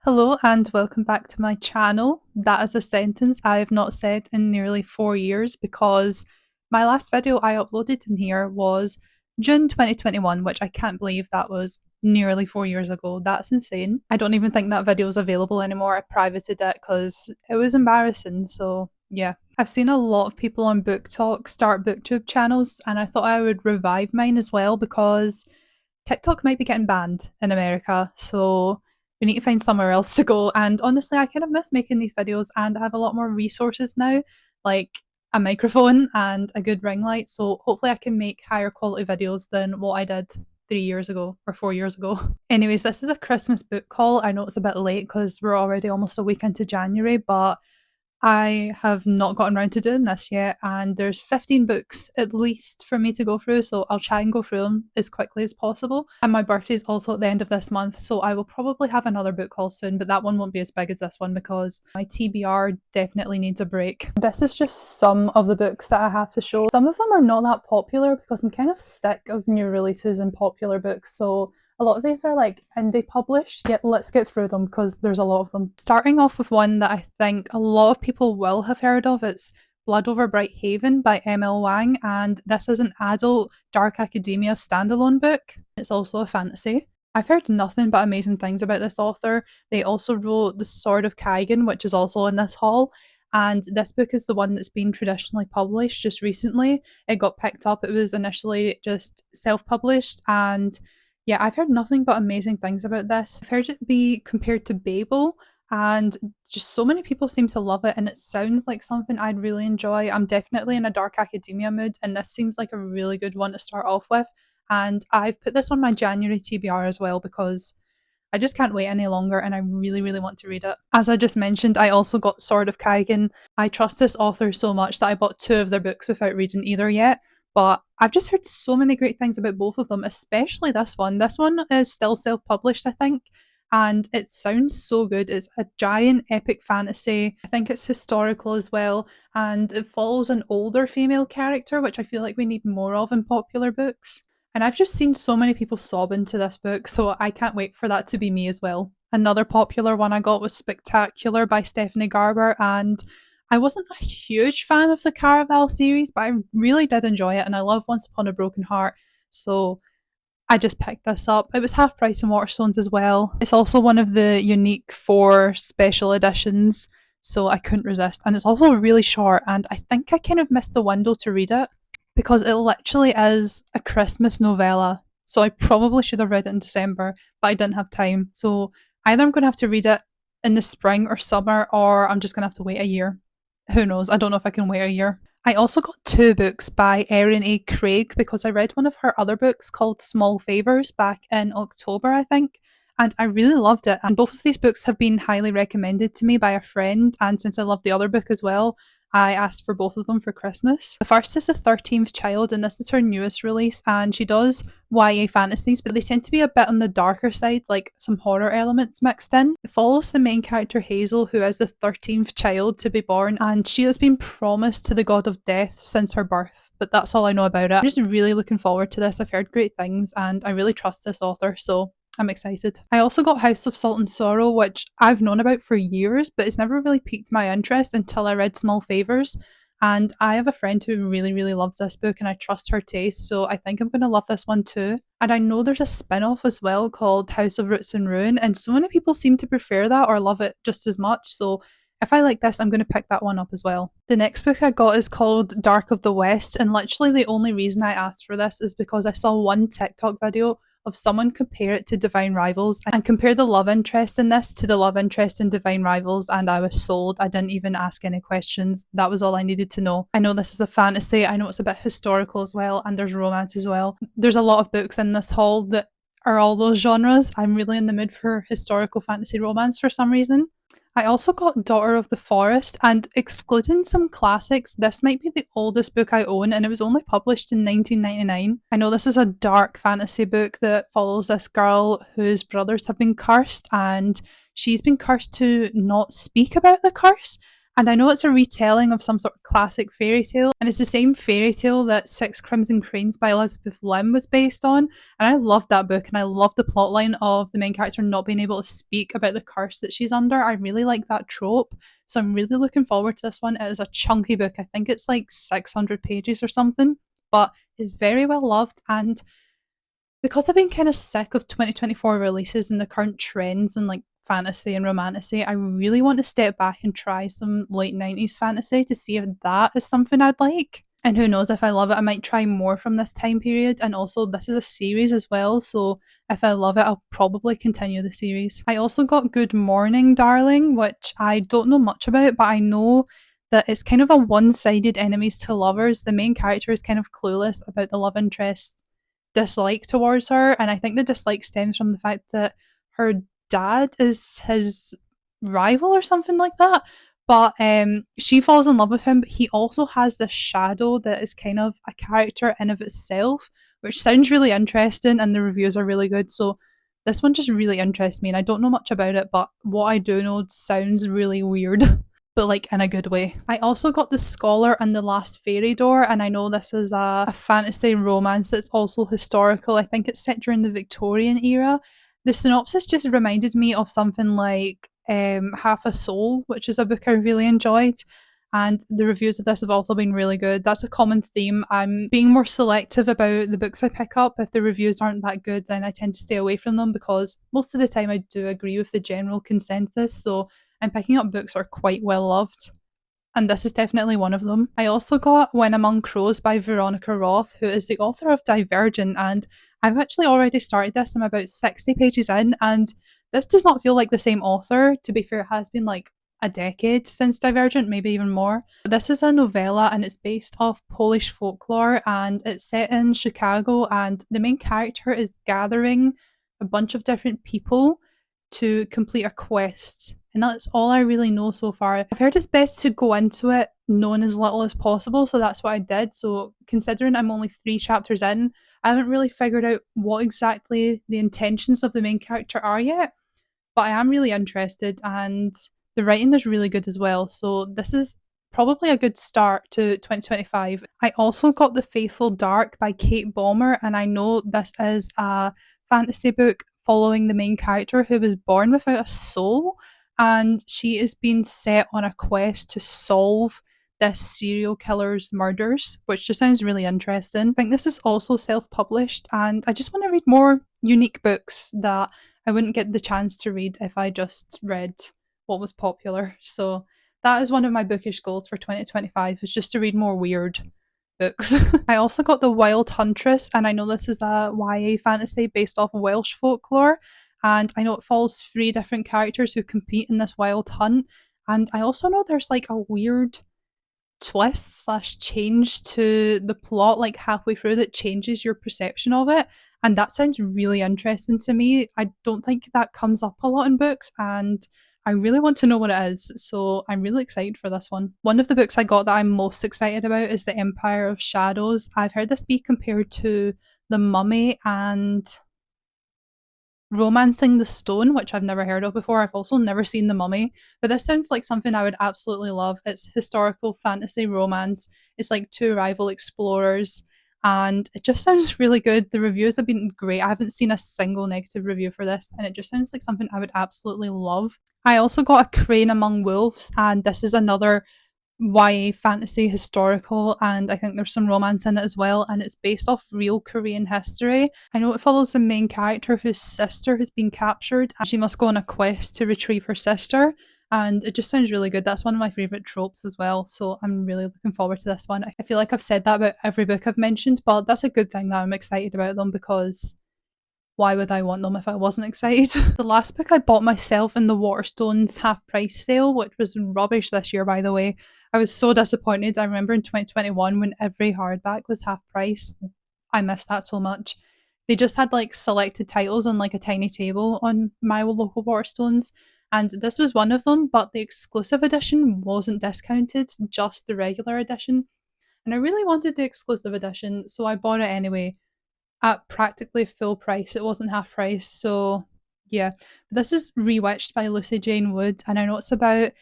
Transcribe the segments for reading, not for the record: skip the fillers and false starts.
Hello and welcome back to my channel. That is a sentence I have not said in nearly 4 years because my last video I uploaded in here was June 2021, which I can't believe that was nearly 4 years ago. That's insane. I don't even think that video is available anymore. I privated it because it was embarrassing. So yeah. I've seen a lot of people on Book Talk start booktube channels, and I thought I would revive mine as well because TikTok might be getting banned in America. So we need to find somewhere else to go. And honestly, I kind of miss making these videos, and I have a lot more resources now, like a microphone and a good ring light. So hopefully, I can make higher quality videos than what I did 3 years ago or 4 years ago. Anyways, this is a Christmas book haul. I know it's a bit late because we're already almost a week into January, but I have not gotten around to doing this yet, and there's 15 books at least for me to go through, so I'll try and go through them as quickly as possible. And my birthday's also at the end of this month, so I will probably have another book haul soon, but that one won't be as big as this one because my TBR definitely needs a break. This is just some of the books that I have to show. Some of them are not that popular because I'm kind of sick of new releases and popular books, so a lot of these are like indie published, yet let's get through them because there's a lot of them. Starting off with one that I think a lot of people will have heard of, it's Blood Over Bright Haven by M.L. Wang, and this is an adult dark academia standalone book. It's also a fantasy. I've heard nothing but amazing things about this author. They also wrote The Sword of Kaigan, which is also in this haul, and this book is the one that's been traditionally published just recently. It got picked up. It was initially just self-published, and yeah, I've heard nothing but amazing things about this. I've heard it be compared to Babel, and just so many people seem to love it, and it sounds like something I'd really enjoy. I'm definitely in a dark academia mood, and this seems like a really good one to start off with. And I've put this on my January TBR as well because I just can't wait any longer and I really, really want to read it. As I just mentioned, I also got Sword of Kaigan. I trust this author so much that I bought two of their books without reading either yet. But I've just heard so many great things about both of them, especially this one. This one is still self published, I think, and it sounds so good. It's a giant epic fantasy. I think it's historical as well, and it follows an older female character, which I feel like we need more of in popular books. And I've just seen so many people sob into this book, so I can't wait for that to be me as well. Another popular one I got was Spectacular by Stephanie Garber, and I wasn't a huge fan of the Caraval series, but I really did enjoy it, and I love Once Upon a Broken Heart, so I just picked this up. It was half price in Waterstones as well. It's also one of the unique 4 special editions, so I couldn't resist. And it's also really short, and I think I kind of missed the window to read it because it literally is a Christmas novella. So I probably should have read it in December, but I didn't have time. So either I'm going to have to read it in the spring or summer, or I'm just going to have to wait a year. Who knows? I don't know if I can wait a year. I also got 2 books by Erin A. Craig because I read one of her other books called Small Favours back in October, I think, and I really loved it. And both of these books have been highly recommended to me by a friend, and since I love the other book as well, I asked for both of them for Christmas. The first is The 13th Child, and this is her newest release, and she does YA fantasies, but they tend to be a bit on the darker side, like some horror elements mixed in. It follows the main character Hazel, who is the 13th child to be born, and she has been promised to the god of death since her birth, but that's all I know about it. I'm just really looking forward to this. I've heard great things, and I really trust this author, so I'm excited. I also got House of Salt and Sorrow, which I've known about for years, but it's never really piqued my interest until I read Small Favours. And I have a friend who really, really loves this book, and I trust her taste, so I think I'm going to love this one too. And I know there's a spin off as well called House of Roots and Ruin, and so many people seem to prefer that or love it just as much, so if I like this, I'm going to pick that one up as well. The next book I got is called Dark of the West, and literally the only reason I asked for this is because I saw one TikTok video of someone compare it to Divine Rivals and compare the love interest in this to the love interest in Divine Rivals, and I was sold. I didn't even ask any questions. That was all I needed to know. I know this is a fantasy, I know it's a bit historical as well, and there's romance as well. There's a lot of books in this haul that are all those genres. I'm really in the mood for historical fantasy romance for some reason. I also got Daughter of the Forest, and excluding some classics, this might be the oldest book I own, and it was only published in 1999. I know this is a dark fantasy book that follows this girl whose brothers have been cursed, and she's been cursed to not speak about the curse, And I know it's a retelling of some sort of classic fairy tale, and it's the same fairy tale that Six Crimson Cranes by Elizabeth Lim was based on. And I loved that book, and I love the plotline of the main character not being able to speak about the curse that she's under. I really like that trope. So I'm really looking forward to this one. It is a chunky book. I think it's like 600 pages or something, but it's very well loved. And because I've been kind of sick of 2024 releases and the current trends in like fantasy and romantasy, I really want to step back and try some late 90s fantasy to see if that is something I'd like. And who knows, if I love it, I might try more from this time period. And also, this is a series as well, so if I love it, I'll probably continue the series. I also got Good Morning, Darling, which I don't know much about, but I know that it's kind of a one sided enemies to lovers. The main character is kind of clueless about the love interest dislike towards her, and I think the dislike stems from the fact that her dad is his rival or something like that. But she falls in love with him, but he also has this shadow that is kind of a character in of itself, which sounds really interesting, and the reviews are really good. So this one just really interests me, and I don't know much about it, but what I do know sounds really weird. But like in a good way. I also got The Scholar and the Last Fairy Door, and I know this is a fantasy romance that's also historical. I think it's set during the Victorian era. The synopsis just reminded me of something like Half a Soul, which is a book I really enjoyed. And the reviews of this have also been really good. That's a common theme. I'm being more selective about the books I pick up. If the reviews aren't that good, then I tend to stay away from them because most of the time I do agree with the general consensus. So I'm picking up books that are quite well loved, and this is definitely one of them. I also got When Among Crows by Veronica Roth, who is the author of Divergent, and I've actually already started this. I'm about 60 pages in, and this does not feel like the same author. To be fair, it has been like a decade since Divergent, maybe even more. This is a novella and it's based off Polish folklore and it's set in Chicago, and the main character is gathering a bunch of different people to complete a quest. And that's all I really know so far. I've heard it's best to go into it knowing as little as possible, so that's what I did. So, considering I'm only 3 chapters in, I haven't really figured out what exactly the intentions of the main character are yet. But I am really interested, and the writing is really good as well. So, this is probably a good start to 2025. I also got The Faithful Dark by Kate Baumer, and I know this is a fantasy book following the main character who was born without a soul, and she is being set on a quest to solve this serial killer's murders, which just sounds really interesting. I think this is also self published, and I just want to read more unique books that I wouldn't get the chance to read if I just read what was popular. So that is one of my bookish goals for 2025, is just to read more weird books. I also got The Wild Huntress, and I know this is a YA fantasy based off of Welsh folklore, and I know it follows 3 different characters who compete in this wild hunt. And I also know there's like a weird twist slash change to the plot like halfway through that changes your perception of it, and that sounds really interesting to me. I don't think that comes up a lot in books, and I really want to know what it is, so I'm really excited for this one. One of the books I got that I'm most excited about is The Empire of Shadows. I've heard this be compared to The Mummy and Romancing the Stone, which I've never heard of before. I've also never seen The Mummy, but this sounds like something I would absolutely love. It's historical fantasy romance. It's like 2 rival explorers, and it just sounds really good. The reviews have been great. I haven't seen a single negative review for this, and it just sounds like something I would absolutely love. I also got A Crane Among Wolves, and this is another YA fantasy historical, and I think there's some romance in it as well, and it's based off real Korean history. I know it follows the main character whose sister has been captured and she must go on a quest to retrieve her sister, and it just sounds really good. That's one of my favourite tropes as well, so I'm really looking forward to this one. I feel like I've said that about every book I've mentioned, but that's a good thing that I'm excited about them, because why would I want them if I wasn't excited? The last book I bought myself in the Waterstones half price sale, which was rubbish this year, by the way. I was so disappointed. I remember in 2021 when every hardback was half price. I missed that so much. They just had like selected titles on like a tiny table on my local Waterstones, and this was one of them, but the exclusive edition wasn't discounted, just the regular edition. And I really wanted the exclusive edition, so I bought it anyway at practically full price. It wasn't half price. So yeah, this is Rewitched by Lucy Jane Wood, and I know it's about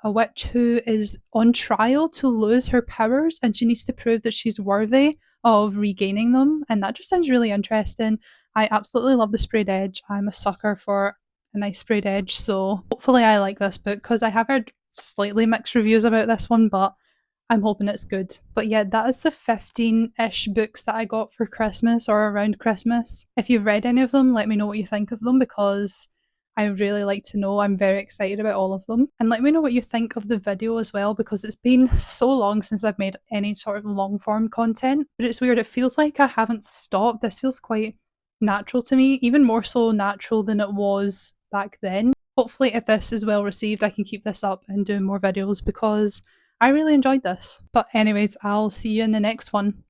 a witch who is on trial to lose her powers and she needs to prove that she's worthy of regaining them. And that just sounds really interesting. I absolutely love the sprayed edge. I'm a sucker for a nice sprayed edge. So hopefully I like this book because I have heard slightly mixed reviews about this one, but I'm hoping it's good. But yeah, that is the 15-ish books that I got for Christmas or around Christmas. If you've read any of them, let me know what you think of them because I really like to know. I'm very excited about all of them. And let me know what you think of the video as well because it's been so long since I've made any sort of long form content. But it's weird, it feels like I haven't stopped. This feels quite natural to me, even more so natural than it was back then. Hopefully, if this is well received, I can keep this up and do more videos because I really enjoyed this. But anyways, I'll see you in the next one.